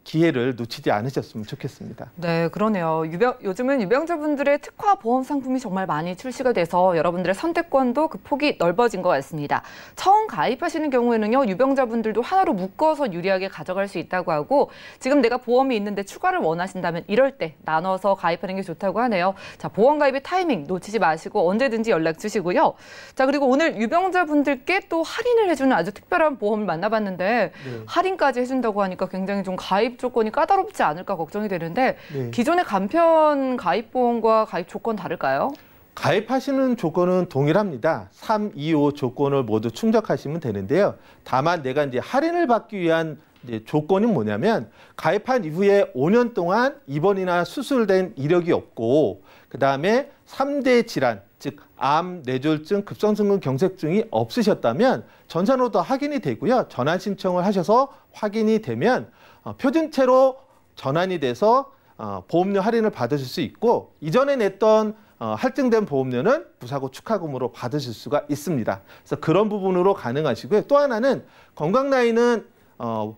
기회를 놓치지 않으셨으면 좋겠습니다. 네, 그러네요. 요즘은 유병자분들의 특화 보험 상품이 정말 많이 출시가 돼서 여러분들의 선택권도 그 폭이 넓어진 것 같습니다. 처음 가입하시는 경우에는요, 유병자분들도 하나로 묶어서 유리하게 가져갈 수 있다고 하고, 지금 내가 보험이 있는데 추가를 원하신다면 이럴 때 나눠서 가입하는 게 좋다고 하네요. 자, 보험 가입의 타이밍 놓치지 마시고 언제든지 연락 주시고요. 자, 그리고 오늘 유병자분들께 또 할인을 해주는 아주 특별한 보험을 만나봤는데 할인까지 해준다고 하니까 굉장히 좀 가입 조건이 까다롭지 않을까 걱정이 되는데 기존의 간편 가입보험과 가입 조건 다를까요? 가입하시는 조건은 동일합니다. 3, 2, 5 조건을 모두 충족하시면 되는데요. 다만 내가 이제 할인을 받기 위한 이제 조건이 뭐냐면 가입한 이후에 5년 동안 입원이나 수술된 이력이 없고 그다음에 3대 질환, 즉 암, 뇌졸중, 급성심근 경색증이 없으셨다면 전산으로도 확인이 되고요. 전환 신청을 하셔서 확인이 되면 표준체로 전환이 돼서 보험료 할인을 받으실 수 있고 이전에 냈던 할증된 보험료는 무사고 축하금으로 받으실 수가 있습니다. 그래서 그런 부분으로 가능하시고요. 또 하나는 건강 나이는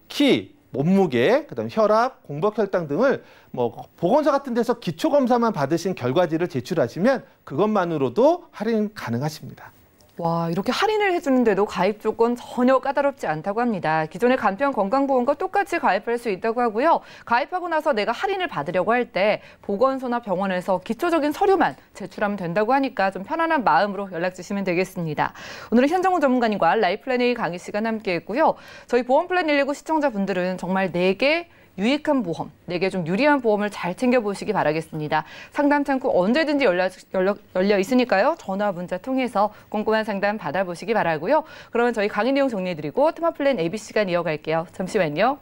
키, 몸무게, 그다음 혈압, 공복혈당 등을 뭐 보건소 같은 데서 기초 검사만 받으신 결과지를 제출하시면 그것만으로도 할인 가능하십니다. 와, 이렇게 할인을 해주는데도 가입 조건 전혀 까다롭지 않다고 합니다. 기존의 간편 건강보험과 똑같이 가입할 수 있다고 하고요. 가입하고 나서 내가 할인을 받으려고 할 때 보건소나 병원에서 기초적인 서류만 제출하면 된다고 하니까 좀 편안한 마음으로 연락 주시면 되겠습니다. 오늘은 현정훈 전문가님과 라이플랜 A 강의 시간 함께했고요. 저희 보험플랜 119 시청자분들은 정말 4개 유익한 보험, 4개 좀 유리한 보험을 잘 챙겨보시기 바라겠습니다. 상담 창구 언제든지 열려 있으니까요. 전화, 문자 통해서 꼼꼼한 상담 받아보시기 바라고요. 그러면 저희 강의 내용 정리해드리고 테마플랜 AB 시간 이어갈게요. 잠시만요.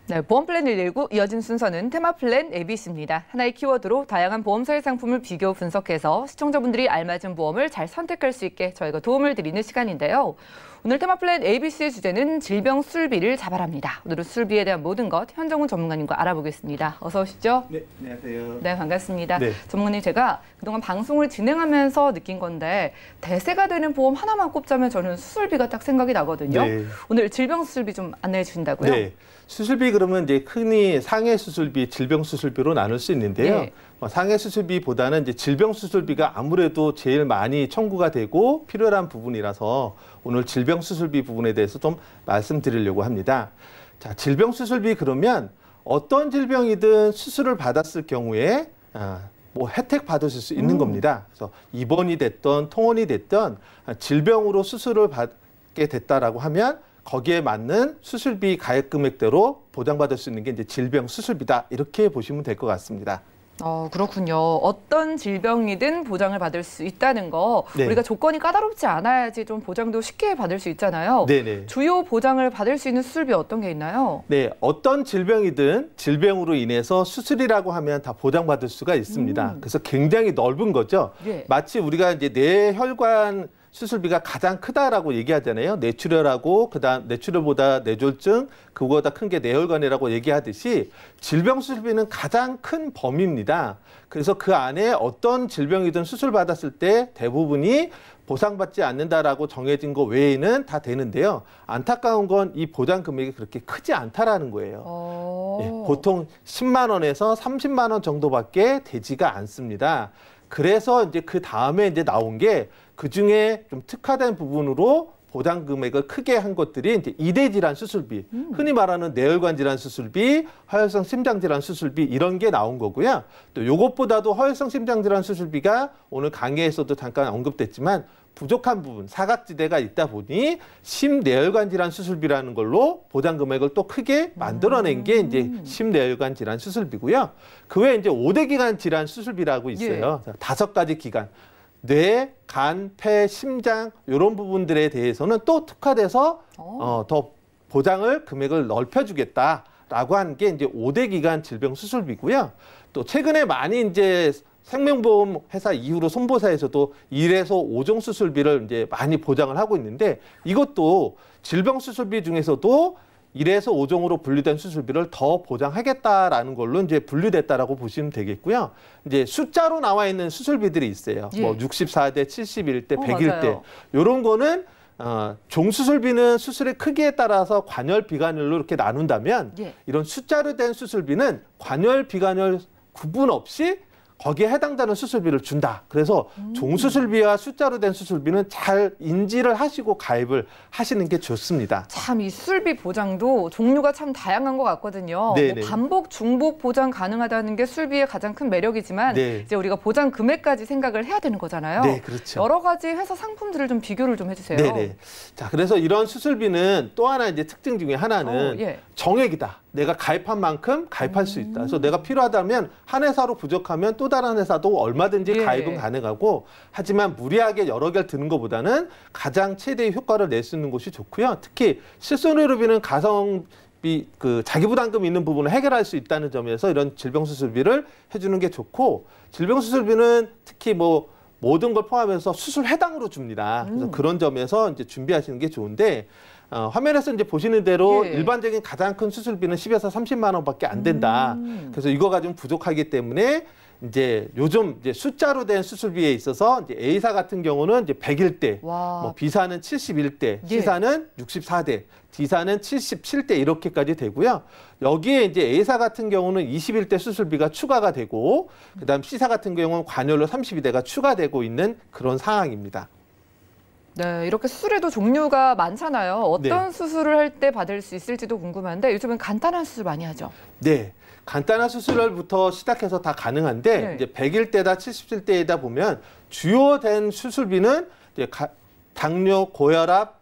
네, 보험플랜 119 이어진 순서는 테마플랜 ABC입니다. 하나의 키워드로 다양한 보험사의 상품을 비교 분석해서 시청자분들이 알맞은 보험을 잘 선택할 수 있게 저희가 도움을 드리는 시간인데요. 오늘 테마플랜 ABC의 주제는 질병 수술비를 잡아라입니다. 오늘은 수술비에 대한 모든 것 현정훈 전문가님과 알아보겠습니다. 어서 오시죠. 네, 안녕하세요. 네, 반갑습니다. 네. 전문가님, 제가 그동안 방송을 진행하면서 느낀 건데 대세가 되는 보험 하나만 꼽자면 저는 수술비가 딱 생각이 나거든요. 네. 오늘 질병 수술비 좀 안내해 주신다고요? 네. 수술비 그러면 이제 흔히 상해 수술비, 질병 수술비로 나눌 수 있는데요. 네. 상해 수술비보다는 이제 질병 수술비가 아무래도 제일 많이 청구가 되고 필요한 부분이라서 오늘 질병 수술비 부분에 대해서 좀 말씀드리려고 합니다. 자, 질병 수술비 그러면 어떤 질병이든 수술을 받았을 경우에 뭐 혜택 받으실 수 있는 겁니다. 그래서 입원이 됐던 통원이 됐던 질병으로 수술을 받게 됐다라고 하면 거기에 맞는 수술비 가액 금액대로 보장받을 수 있는 게 이제 질병 수술비다. 이렇게 보시면 될 것 같습니다. 그렇군요. 어떤 질병이든 보장을 받을 수 있다는 거, 네. 우리가 조건이 까다롭지 않아야지 좀 보장도 쉽게 받을 수 있잖아요. 네네. 주요 보장을 받을 수 있는 수술비 어떤 게 있나요? 네, 어떤 질병이든 질병으로 인해서 수술이라고 하면 다 보장받을 수가 있습니다. 그래서 굉장히 넓은 거죠. 예. 마치 우리가 이제 뇌혈관 수술비가 가장 크다라고 얘기하잖아요. 뇌출혈하고 그다음 뇌출혈보다 뇌졸중, 그거보다 큰 게 뇌혈관이라고 얘기하듯이 질병 수술비는 가장 큰 범위입니다. 그래서 그 안에 어떤 질병이든 수술 받았을 때 대부분이 보상받지 않는다라고 정해진 거 외에는 다 되는데요. 안타까운 건 이 보장 금액이 그렇게 크지 않다라는 거예요. 예, 보통 10만 원에서 30만 원 정도밖에 되지가 않습니다. 그래서 이제 그 다음에 이제 나온 게 그 중에 좀 특화된 부분으로 보장 금액을 크게 한 것들이 이제 이대 질환 수술비, 흔히 말하는 뇌혈관 질환 수술비, 허혈성 심장 질환 수술비 이런 게 나온 거고요. 또 이것보다도 허혈성 심장 질환 수술비가 오늘 강의에서도 잠깐 언급됐지만 부족한 부분, 사각지대가 있다 보니 심뇌혈관 질환 수술비라는 걸로 보장 금액을 또 크게 만들어낸 게 이제 심뇌혈관 질환 수술비고요. 그 외에 이제 5대 기관 질환 수술비라고 있어요. 5가지 기관. 뇌, 간, 폐, 심장 이런 부분들에 대해서는 또 특화돼서 더 보장을 금액을 넓혀주겠다라고 한 게 이제 5대 기관 질병 수술비고요. 또 최근에 많이 이제 생명보험 회사 이후로 손보사에서도 1에서 5종 수술비를 이제 많이 보장을 하고 있는데 이것도 질병 수술비 중에서도 1에서 5종으로 분류된 수술비를 더 보장하겠다라는 걸로 이제 분류됐다라고 보시면 되겠고요. 이제 숫자로 나와 있는 수술비들이 있어요. 뭐 64대, 71대, 101대 맞아요. 이런 거는 종수술비는 수술의 크기에 따라서 관열, 비관열로 이렇게 나눈다면 이런 숫자로 된 수술비는 관열, 비관열 구분 없이 거기에 해당되는 수술비를 준다. 그래서 종수술비와 숫자로 된 수술비는 잘 인지를 하시고 가입을 하시는 게 좋습니다. 참 이 수술비 보장도 종류가 참 다양한 것 같거든요. 뭐 반복, 중복 보장 가능하다는 게 수술비의 가장 큰 매력이지만 이제 우리가 보장 금액까지 생각을 해야 되는 거잖아요. 네, 그렇죠. 여러 가지 회사 상품들을 좀 비교를 좀 해주세요. 네네. 자, 그래서 이런 수술비는 또 하나 이제 특징 중에 하나는 정액이다. 내가 가입한 만큼 가입할 수 있다. 그래서 내가 필요하다면 한 회사로 부족하면 또 다른 회사도 얼마든지 가입은 가능하고 하지만 무리하게 여러 개를 드는 것보다는 가장 최대의 효과를 낼 수 있는 곳이 좋고요. 특히 실손의료비는 가성비 자기부담금 있는 부분을 해결할 수 있다는 점에서 이런 질병수술비를 해주는 게 좋고 질병수술비는 특히 뭐 모든 걸 포함해서 수술 해당으로 줍니다. 그래서 그런 점에서 이제 준비하시는 게 좋은데 화면에서 이제 보시는 대로 일반적인 가장 큰 수술비는 10에서 30만 원밖에 안 된다. 그래서 이거 가지고 부족하기 때문에 이제 요즘 이제 숫자로 된 수술비에 있어서 이제 A사 같은 경우는 이제 101대, 뭐 B사는 71대, C사는 64대, D사는 77대 이렇게까지 되고요. 여기에 이제 A사 같은 경우는 21대 수술비가 추가가 되고 그다음 C사 같은 경우는 관열로 32대가 추가되고 있는 그런 상황입니다. 네, 이렇게 수술에도 종류가 많잖아요. 어떤 수술을 할 때 받을 수 있을지도 궁금한데 요즘은 간단한 수술 많이 하죠. 네, 간단한 수술부터 시작해서 다 가능한데 이제 101대다 77대이다 보면 주요된 수술비는 이제 당뇨, 고혈압,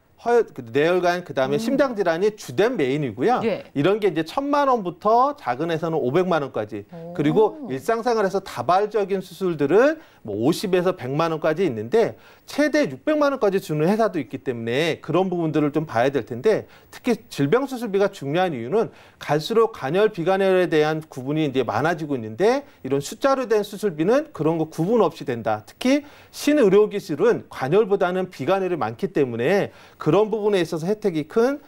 뇌혈관, 그다음에 심장 질환이 주된 메인이고요. 이런 게 이제 1,000만 원부터 작은 회사는 500만 원까지. 그리고 일상생활에서 다발적인 수술들은 뭐 50에서 100만 원까지 있는데 최대 600만 원까지 주는 회사도 있기 때문에 그런 부분들을 좀 봐야 될 텐데 특히 질병 수술비가 중요한 이유는 갈수록 관열, 비관열에 대한 구분이 이제 많아지고 있는데 이런 숫자로 된 수술비는 그런 거 구분 없이 된다. 특히 신의료기술은 관열보다는 비관열이 많기 때문에 그런 부분에 있어서 혜택이 큰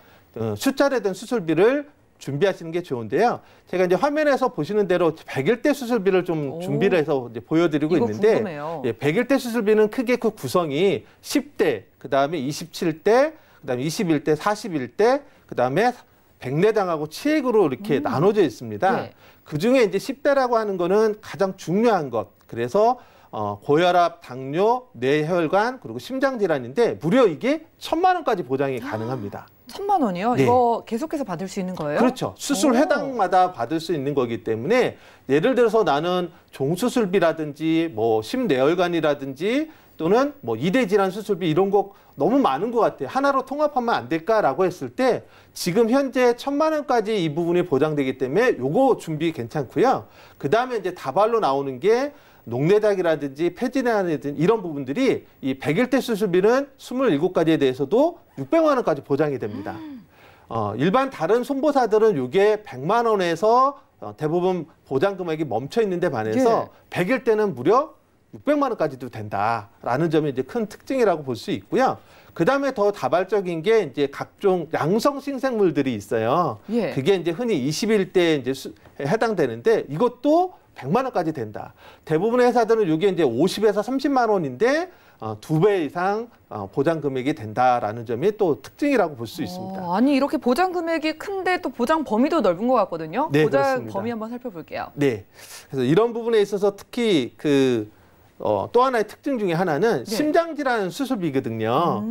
숫자로 된 수술비를 준비하시는 게 좋은데요. 제가 이제 화면에서 보시는 대로 101대 수술비를 좀 준비를 해서 이제 보여드리고 있는데 궁금해요. 101대 수술비는 크게 그 구성이 10대, 그다음에 27대, 그다음에 21대, 41대, 그다음에 백내장하고 치액으로 이렇게 나눠져 있습니다. 그중에 이제 10대라고 하는 거는 가장 중요한 것. 그래서 고혈압, 당뇨, 뇌혈관, 그리고 심장질환인데 무려 이게 1,000만 원까지 보장이 가능합니다. 1,000만 원이요? 이거 계속해서 받을 수 있는 거예요? 그렇죠. 수술 해당마다 받을 수 있는 거기 때문에 예를 들어서 나는 종수술비라든지 뭐 심뇌혈관이라든지 또는 뭐 이대 질환 수술비 이런 거 너무 많은 것 같아요. 하나로 통합하면 안 될까라고 했을 때 지금 현재 1,000만 원까지 이 부분이 보장되기 때문에 요거 준비 괜찮고요. 그다음에 이제 다발로 나오는 게 녹내작이라든지 폐질환이라든지 이런 부분들이 이 101대 수술비는 27가지에 대해서도 600만 원까지 보장이 됩니다. 일반 다른 손보사들은 이게 100만 원에서 대부분 보장 금액이 멈춰 있는데 반해서 101대는 무려 600만 원까지도 된다라는 점이 이제 큰 특징이라고 볼 수 있고요. 그다음에 더 다발적인 게 이제 각종 양성 신생물들이 있어요. 그게 이제 흔히 21대에 이제 해당되는데 이것도 100만 원까지 된다. 대부분의 회사들은 이게 이제 50에서 30만 원인데 2배 이상 보장 금액이 된다라는 점이 또 특징이라고 볼 수 있습니다. 아니 이렇게 보장 금액이 큰데 또 보장 범위도 넓은 것 같거든요. 네, 보장 그렇습니다. 범위 한번 살펴볼게요. 네, 그래서 이런 부분에 있어서 특히 그 또 하나의 특징 중에 하나는 네. 심장질환 수술비거든요.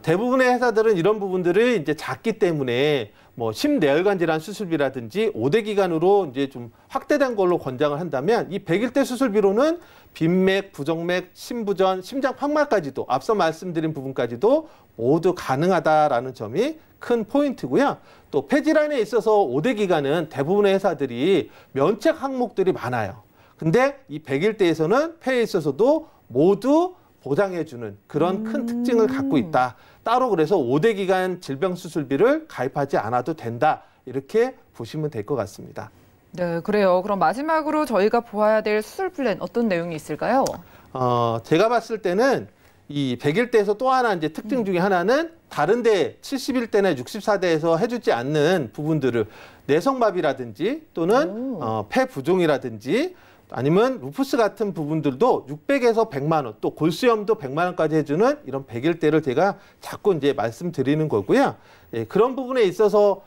대부분의 회사들은 이런 부분들을 이제 작기 때문에 뭐 심내혈관 질환 수술비라든지 5대 기간으로 이제 좀 확대된 걸로 권장을 한다면 이 100일대 수술비로는 빈맥, 부정맥, 심부전, 심장 판말까지도 앞서 말씀드린 부분까지도 모두 가능하다라는 점이 큰 포인트고요. 또 폐질환에 있어서 5대 기간은 대부분의 회사들이 면책 항목들이 많아요. 근데 이 100일대에서는 폐에 있어서도 모두 보장해주는 그런 큰 특징을 갖고 있다. 따로 그래서 5대 기간 질병 수술비를 가입하지 않아도 된다. 이렇게 보시면 될 것 같습니다. 네, 그래요. 그럼 마지막으로 저희가 보아야 될 수술 플랜 어떤 내용이 있을까요? 제가 봤을 때는 이 100일대에서 또 하나 이제 특징 중에 하나는 다른데 71대나 64대에서 해주지 않는 부분들을 내성마비라든지 또는 폐 부종이라든지 아니면 루푸스 같은 부분들도 600에서 100만 원, 또 골수염도 100만 원까지 해주는 이런 100일대를 제가 자꾸 이제 말씀드리는 거고요. 예, 그런 부분에 있어서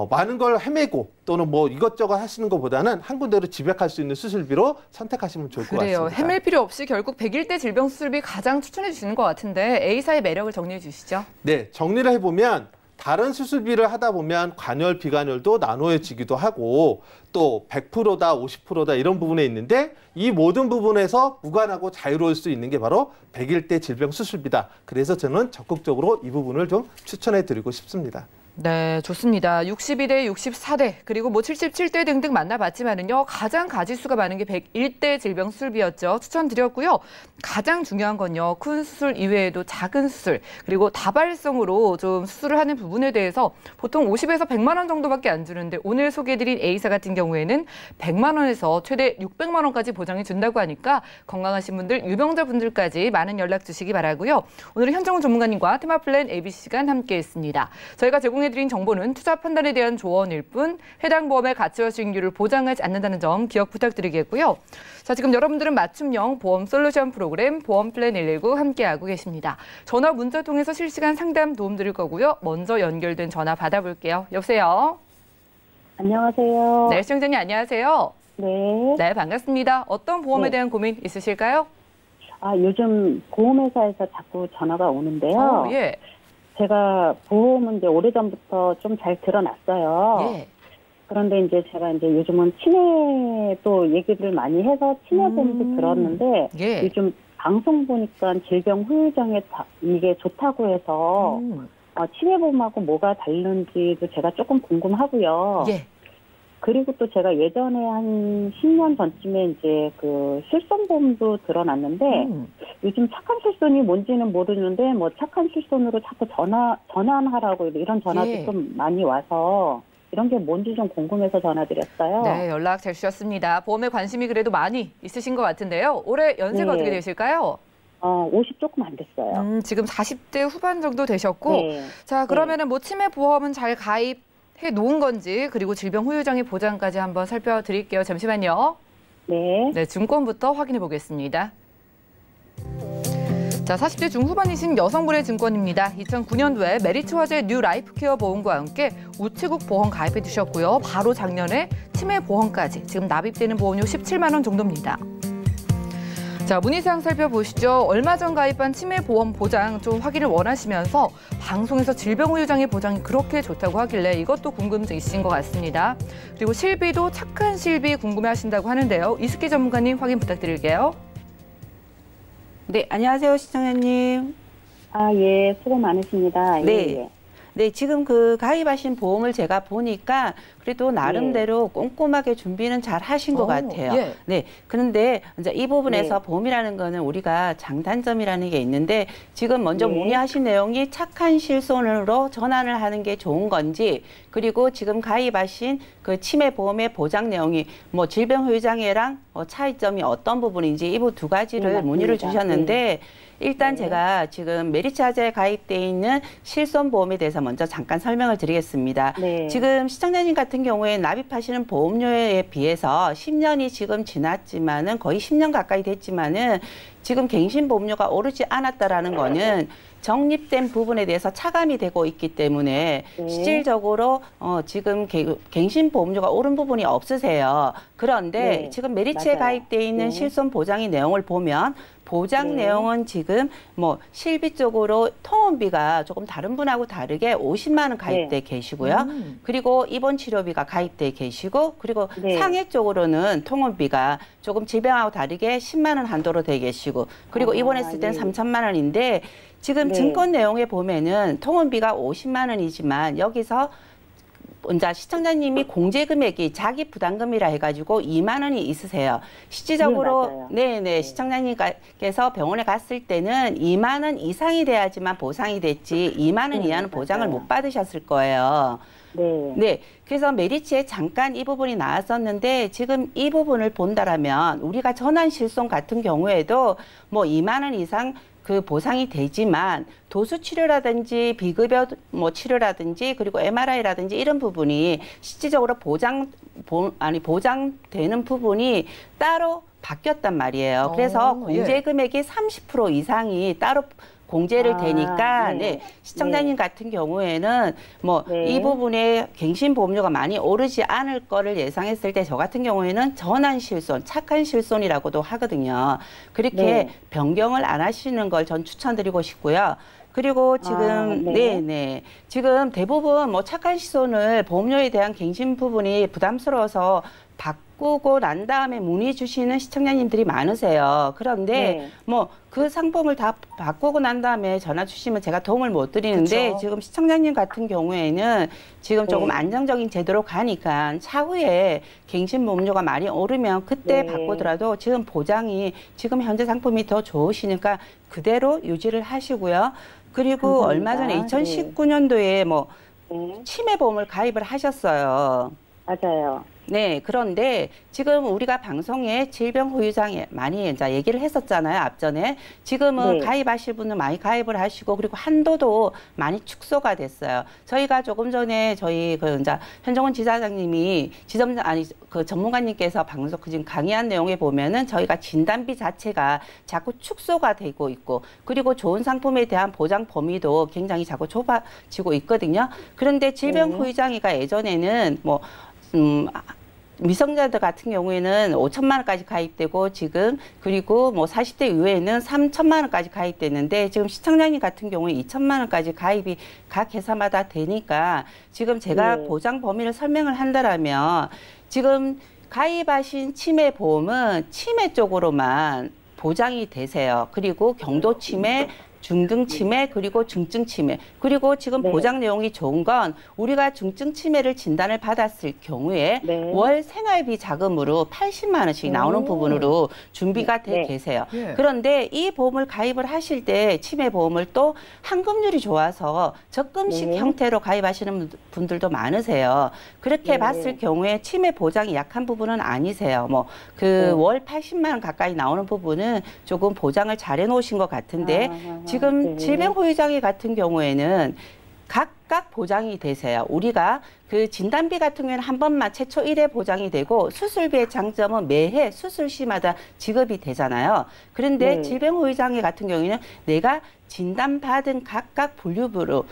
많은 걸 헤매고 또는 뭐 이것저것 하시는 것보다는 한 군데로 집약할 수 있는 수술비로 선택하시면 좋을 것 같습니다. 그래요. 헤맬 필요 없이 결국 100일대 질병 수술비 가장 추천해 주시는 것 같은데 A사의 매력을 정리해 주시죠. 네, 정리를 해보면 다른 수술비를 하다 보면 관열, 비관열도 나누어지기도 하고 또 100%다, 50%다 이런 부분에 있는데 이 모든 부분에서 무관하고 자유로울 수 있는 게 바로 100일대 질병 수술비다. 그래서 저는 적극적으로 이 부분을 좀 추천해 드리고 싶습니다. 네, 좋습니다. 62대, 64대, 그리고 뭐 77대 등등 만나봤지만은요, 가장 가지수가 많은 게 101대 질병 수술비였죠. 추천드렸고요. 가장 중요한 건요, 큰 수술 이외에도 작은 수술, 그리고 다발성으로 좀 수술을 하는 부분에 대해서 보통 50에서 100만 원 정도밖에 안 주는데 오늘 소개해드린 A사 같은 경우에는 100만 원에서 최대 600만 원까지 보장해 준다고 하니까 건강하신 분들, 유병자분들까지 많은 연락 주시기 바라고요. 오늘은 현정훈 전문가님과 테마 플랜 ABC 시간 함께했습니다. 저희가 제공해드린 정보는 투자 판단에 대한 조언일 뿐 해당 보험의 가치와 수익률을 보장하지 않는다는 점 기억 부탁드리겠고요. 자, 지금 여러분들은 맞춤형 보험 솔루션 프로그램 보험 플랜 119 함께하고 계십니다. 전화 문자 통해서 실시간 상담 도움 드릴 거고요. 먼저 연결된 전화 받아볼게요. 여보세요. 안녕하세요. 네, 시청자님 안녕하세요. 네. 네, 반갑습니다. 어떤 보험에 네. 대한 고민 있으실까요? 요즘 보험회사에서 자꾸 전화가 오는데요. 예. 제가 보험은 이제 오래전부터 좀 잘 들어놨어요. 예. 그런데 이제 제가 이제 요즘은 치매도 얘기를 많이 해서 치매보험도 들었는데 예. 요즘 방송 보니까 질병 후유장에 이게 좋다고 해서 치매보험하고 뭐가 다른지도 제가 조금 궁금하고요. 예. 그리고 또 제가 예전에 한 10년 전쯤에 이제 그 실손보험도 들어놨는데 요즘 착한 실손이 뭔지는 모르는데 뭐 착한 실손으로 자꾸 전환하라고 이런 전화도 예. 좀 많이 와서 이런 게 뭔지 좀 궁금해서 전화드렸어요. 네, 연락 잘 주셨습니다. 보험에 관심이 그래도 많이 있으신 것 같은데요. 올해 연세가 네. 어떻게 되실까요? 50 조금 안 됐어요. 지금 40대 후반 정도 되셨고, 네. 자, 그러면은 뭐 치매 보험은 잘 가입해 놓은 건지, 그리고 질병 후유장애 보장까지 한번 살펴드릴게요. 잠시만요. 네. 네, 증권부터 확인해 보겠습니다. 자, 40대 중후반이신 여성분의 증권입니다. 2009년도에 메리츠 화재 뉴 라이프케어 보험과 함께 우체국 보험 가입해 두셨고요. 바로 작년에 치매 보험까지 지금 납입되는 보험료 17만 원 정도입니다. 자, 문의사항 살펴보시죠. 얼마 전 가입한 치매 보험 보장 좀 확인을 원하시면서 방송에서 질병 후유장애 보장이 그렇게 좋다고 하길래 이것도 궁금증 있으신 것 같습니다. 그리고 실비도 착한 실비 궁금해하신다고 하는데요. 이숙기 전문가님 확인 부탁드릴게요. 네, 안녕하세요, 시청자님. 예, 수고 많으십니다. 네. 예. 네, 지금 그 가입하신 보험을 제가 보니까 그래도 나름대로 꼼꼼하게 준비는 잘 하신 것 같아요. 예. 네, 그런데 이제 이 부분에서 네. 보험이라는 거는 우리가 장단점이라는 게 있는데 지금 먼저 네. 문의하신 내용이 착한 실손으로 전환을 하는 게 좋은 건지 그리고 지금 가입하신 그 치매 보험의 보장 내용이 뭐 질병 후유장애랑 차이점이 어떤 부분인지 이 두 가지를 네, 문의를 맞습니다. 주셨는데 일단 네. 제가 지금 메리츠화재에 가입돼 있는 실손보험에 대해서 먼저 잠깐 설명을 드리겠습니다. 네. 지금 시청자님 같은 경우에 납입하시는 보험료에 비해서 10년이 지금 지났지만은 거의 10년 가까이 됐지만은 지금 갱신보험료가 오르지 않았다라는 거는 적립된 부분에 대해서 차감이 되고 있기 때문에 네. 실질적으로 지금 갱신보험료가 오른 부분이 없으세요. 그런데 네. 지금 메리츠에 맞아요. 가입돼 있는 네. 실손보장의 내용을 보면 보장 네. 내용은 지금 뭐 실비 쪽으로 통원비가 조금 다른 분하고 다르게 50만 원 가입돼 계시고요. 그리고 입원 치료비가 가입돼 계시고 그리고 네. 상해 쪽으로는 통원비가 조금 질병하고 다르게 10만 원 한도로 돼 계시고 그리고 아, 입원했을 때는 예. 3천만 원인데 지금 네. 증권 내용에 보면은 통원비가 50만 원이지만 여기서 먼저 시청자님이 공제 금액이 자기 부담금이라 해가지고 2만 원이 있으세요. 실질적으로 네, 네네 시청자님께서 병원에 갔을 때는 2만 원 이상이 돼야지만 보상이 됐지 2만 원 네, 이하는 보장을 맞아요. 못 받으셨을 거예요. 네. 네, 그래서 메리츠에 잠깐 이 부분이 나왔었는데 지금 이 부분을 본다라면 우리가 전환 실손 같은 경우에도 뭐 2만 원 이상 그 보상이 되지만 도수 치료라든지 비급여 뭐 치료라든지 그리고 MRI라든지 이런 부분이 실질적으로 보장되는 부분이 따로 바뀌었단 말이에요. 그래서 공제 금액이 30% 이상이 따로 공제를 되니까 네. 네, 시청자님 같은 경우에는 뭐 이 네. 부분에 갱신보험료가 많이 오르지 않을 거를 예상했을 때 저 같은 경우에는 전환 실손, 착한 실손이라고도 하거든요. 그렇게 네. 변경을 안 하시는 걸 전 추천드리고 싶고요. 그리고 지금 네. 지금 대부분 뭐 착한 실손을 보험료에 대한 갱신 부분이 부담스러워서 바꾸고 난 다음에 문의 주시는 시청자님들이 많으세요. 그런데 네. 뭐 그 상품을 다 바꾸고 난 다음에 전화 주시면 제가 도움을 못 드리는데 그쵸. 지금 시청자님 같은 경우에는 지금 조금 네. 안정적인 제도로 가니까 차후에 갱신보험료가 많이 오르면 그때 네. 바꾸더라도 지금 보장이 지금 현재 상품이 더 좋으시니까 그대로 유지를 하시고요. 그리고 감사합니다. 얼마 전에 네. 2019년도에 뭐 네. 치매보험을 가입을 하셨어요. 맞아요. 네, 그런데 지금 우리가 방송에 질병 후유장애 많이 이제 얘기를 했었잖아요, 앞전에. 지금은 네. 가입하실 분은 많이 가입을 하시고, 그리고 한도도 많이 축소가 됐어요. 저희가 조금 전에 저희 이제 현정원 지사장님이 그 전문가님께서 방송 지금 강의한 내용에 보면은 저희가 진단비 자체가 자꾸 축소가 되고 있고, 그리고 좋은 상품에 대한 보장 범위도 굉장히 자꾸 좁아지고 있거든요. 그런데 질병 후유장애가 예전에는 미성년자들 같은 경우에는 5천만 원까지 가입되고 지금 그리고 뭐 40대 이후에는 3천만 원까지 가입됐는데 지금 시청자님 같은 경우에 2천만 원까지 가입이 각 회사마다 되니까 지금 제가 네. 보장 범위를 설명을 한다라면 지금 가입하신 치매 보험은 치매 쪽으로만 보장이 되세요. 그리고 경도 치매, 중등 치매 그리고 중증 치매 그리고 지금 네. 보장 내용이 좋은 건 우리가 중증 치매를 진단을 받았을 경우에 네. 월 생활비 자금으로 80만 원씩 나오는 부분으로 준비가 돼 네. 계세요. 예. 그런데 이 보험을 가입을 하실 때 치매 보험을 또 환급률이 좋아서 적금식 네. 형태로 가입하시는 분들도 많으세요. 그렇게 네. 봤을 경우에 치매 보장이 약한 부분은 아니세요. 뭐 그 월 80만 원 가까이 나오는 부분은 조금 보장을 잘 해놓으신 것 같은데 지금 네. 질병 후유장애 같은 경우에는 각각 보장이 되세요. 우리가 그 진단비 같은 경우에는 한 번만 최초 1회 보장이 되고 수술비의 장점은 매해 수술 시마다 지급이 되잖아요. 그런데 네. 질병 후유장애 같은 경우에는 내가 진단받은 각각 분류별로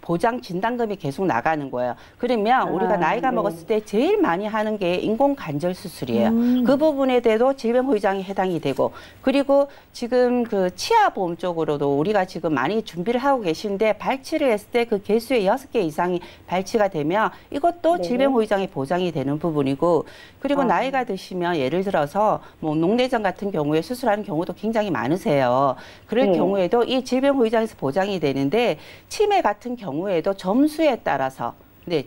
보장 진단금이 계속 나가는 거예요. 그러면 우리가 나이가 네. 먹었을 때 제일 많이 하는 게 인공관절 수술이에요. 그 부분에 대해도 질병 후유장이 해당이 되고 그리고 지금 그 치아보험 쪽으로도 우리가 지금 많이 준비를 하고 계신데 발치를 했을 때 그 개수의 6개 이상이 발치가 되면 이것도 네. 질병 후유장이 보장이 되는 부분이고 그리고 나이가 드시면 예를 들어서 뭐 녹내장 같은 경우에 수술하는 경우도 굉장히 많으세요. 그럴 네. 경우에도 이 질병 후유장에서 보장이 되는데 치매 같은 경우에도 점수에 따라서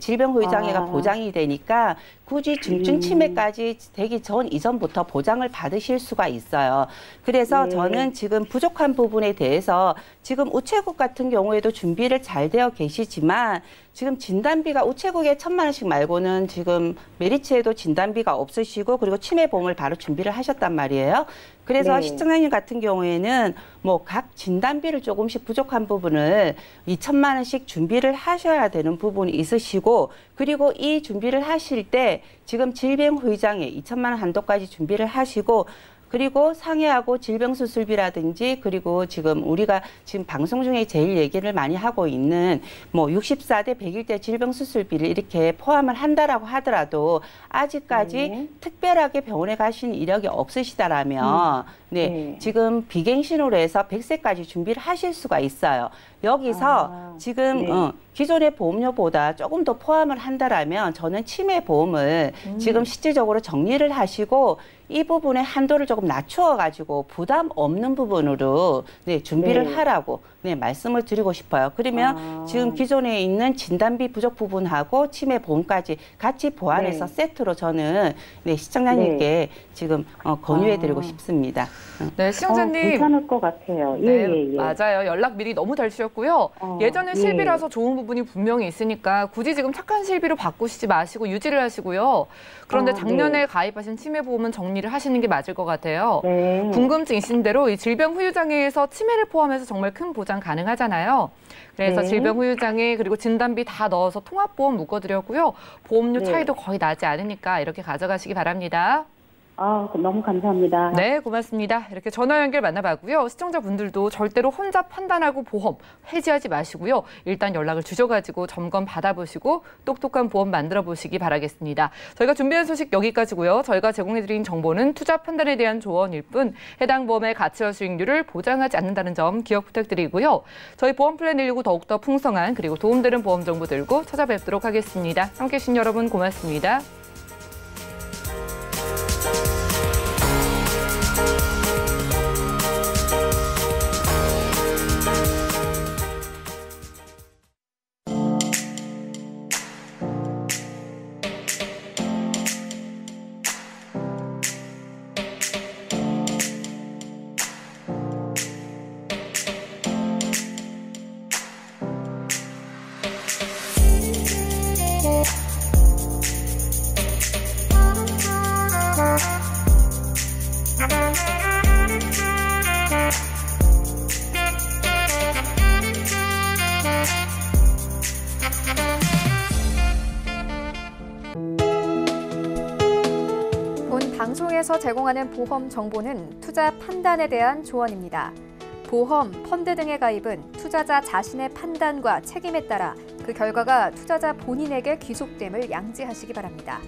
질병 후유장애가 보장이 되니까 굳이 중증 치매까지 되기 이전부터 보장을 받으실 수가 있어요. 그래서 네. 저는 지금 부족한 부분에 대해서 지금 우체국 같은 경우에도 준비를 잘 되어 계시지만 지금 진단비가 우체국에 1,000만 원씩 말고는 지금 메리츠에도 진단비가 없으시고 그리고 치매보험을 바로 준비를 하셨단 말이에요. 그래서 네. 시청자님 같은 경우에는 뭐 각 진단비를 조금씩 부족한 부분을 2,000만 원씩 준비를 하셔야 되는 부분이 있으시고 그리고 이 준비를 하실 때 지금 질병후유장애 2,000만 원 한도까지 준비를 하시고 그리고 상해하고 질병수술비라든지 그리고 지금 우리가 지금 방송 중에 제일 얘기를 많이 하고 있는 뭐 64대 100일 질병수술비를 이렇게 포함을 한다라고 하더라도 아직까지 특별하게 병원에 가신 이력이 없으시다라면 지금 비갱신으로 해서 100세까지 준비를 하실 수가 있어요. 여기서 지금 기존의 보험료보다 조금 더 포함을 한다라면 저는 치매보험을 지금 실질적으로 정리를 하시고 이 부분의 한도를 조금 낮추어가지고 부담 없는 부분으로 준비를 하라고 말씀을 드리고 싶어요. 그러면 지금 기존에 있는 진단비 부족 부분하고 치매보험까지 같이 보완해서 세트로 저는 시청자님께 지금 권유해드리고 싶습니다. 네, 시청자님. 괜찮을 것 같아요. 네, 맞아요. 연락 미리 너무 잘 주셨고요. 예전에 실비라서 좋은 부분이 분명히 있으니까 굳이 지금 착한 실비로 바꾸시지 마시고 유지를 하시고요. 그런데 작년에 가입하신 치매보험은 정리를 하시는 게 맞을 것 같아요. 궁금증 있으신 대로 이 질병후유장애에서 치매를 포함해서 정말 큰 보장 가능하잖아요. 그래서 질병후유장애 그리고 진단비 다 넣어서 통합보험 묶어드렸고요. 보험료 차이도 거의 나지 않으니까 이렇게 가져가시기 바랍니다. 너무 감사합니다. 네, 고맙습니다. 이렇게 전화 연결 만나봤고요. 시청자분들도 절대로 혼자 판단하고 보험 해지하지 마시고요. 일단 연락을 주셔가지고 점검 받아보시고 똑똑한 보험 만들어 보시기 바라겠습니다. 저희가 준비한 소식 여기까지고요. 저희가 제공해드린 정보는 투자 판단에 대한 조언일 뿐 해당 보험의 가치와 수익률을 보장하지 않는다는 점 기억 부탁드리고요. 저희 보험 플랜 119 더욱더 풍성한 그리고 도움되는 보험 정보 들고 찾아뵙도록 하겠습니다. 함께해 주신 여러분 고맙습니다. 방송에서 제공하는 보험 정보는 투자 판단에 대한 조언입니다. 보험, 펀드 등의 가입은 투자자 자신의 판단과 책임에 따라 그 결과가 투자자 본인에게 귀속됨을 양지하시기 바랍니다.